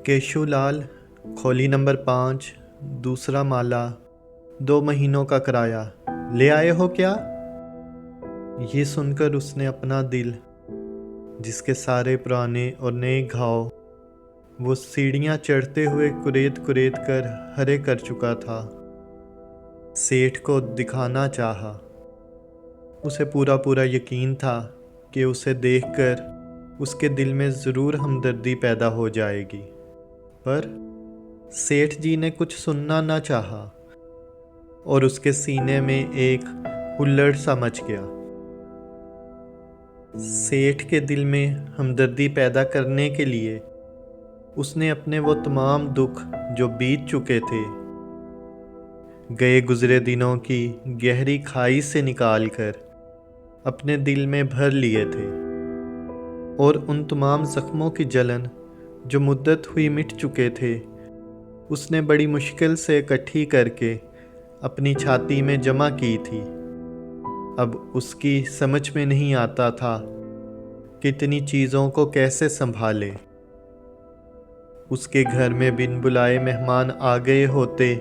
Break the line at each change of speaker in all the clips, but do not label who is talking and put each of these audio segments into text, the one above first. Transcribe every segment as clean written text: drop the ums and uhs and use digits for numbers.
केशूलाल, खोली नंबर 5, दूसरा माला, 2 महीनों का किराया। ले आए हो क्या? ये सुनकर उसने अपना दिल, जिसके सारे पुराने और नए घाव वो सीढ़ियाँ चढ़ते हुए कुरेद कुरेद कर हरे कर चुका था, सेठ को दिखाना चाहा। उसे पूरा पूरा यकीन था कि उसे देखकर उसके दिल में ज़रूर हमदर्दी पैदा हो जाएगी, पर सेठ जी ने कुछ सुनना न चाहा और उसके सीने में एक हुल्लड़ सा मच गया। सेठ के दिल में हमदर्दी पैदा करने के लिए उसने अपने वो तमाम दुख जो बीत चुके थे, गए गुजरे दिनों की गहरी खाई से निकालकर अपने दिल में भर लिए थे, और उन तमाम ज़ख्मों की जलन जो मुद्दत हुई मिट चुके थे, उसने बड़ी मुश्किल से इकट्ठी करके अपनी छाती में जमा की थी। अब उसकी समझ में नहीं आता था कि इतनी चीज़ों को कैसे संभाले। उसके घर में बिन बुलाए मेहमान आ गए होते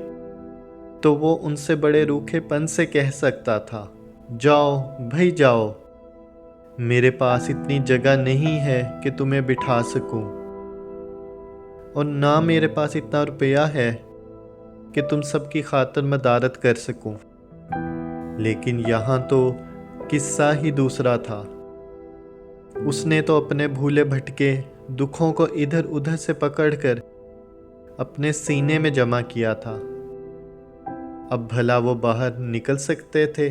तो वो उनसे बड़े रूखेपन से कह सकता था, जाओ भाई जाओ, मेरे पास इतनी जगह नहीं है कि तुम्हें बिठा सकूं, और ना मेरे पास इतना रुपया है कि तुम सबकी खातिर मदारत कर सकूं। लेकिन यहाँ तो किस्सा ही दूसरा था। उसने तो अपने भूले भटके दुखों को इधर उधर से पकड़कर अपने सीने में जमा किया था। अब भला वो बाहर निकल सकते थे?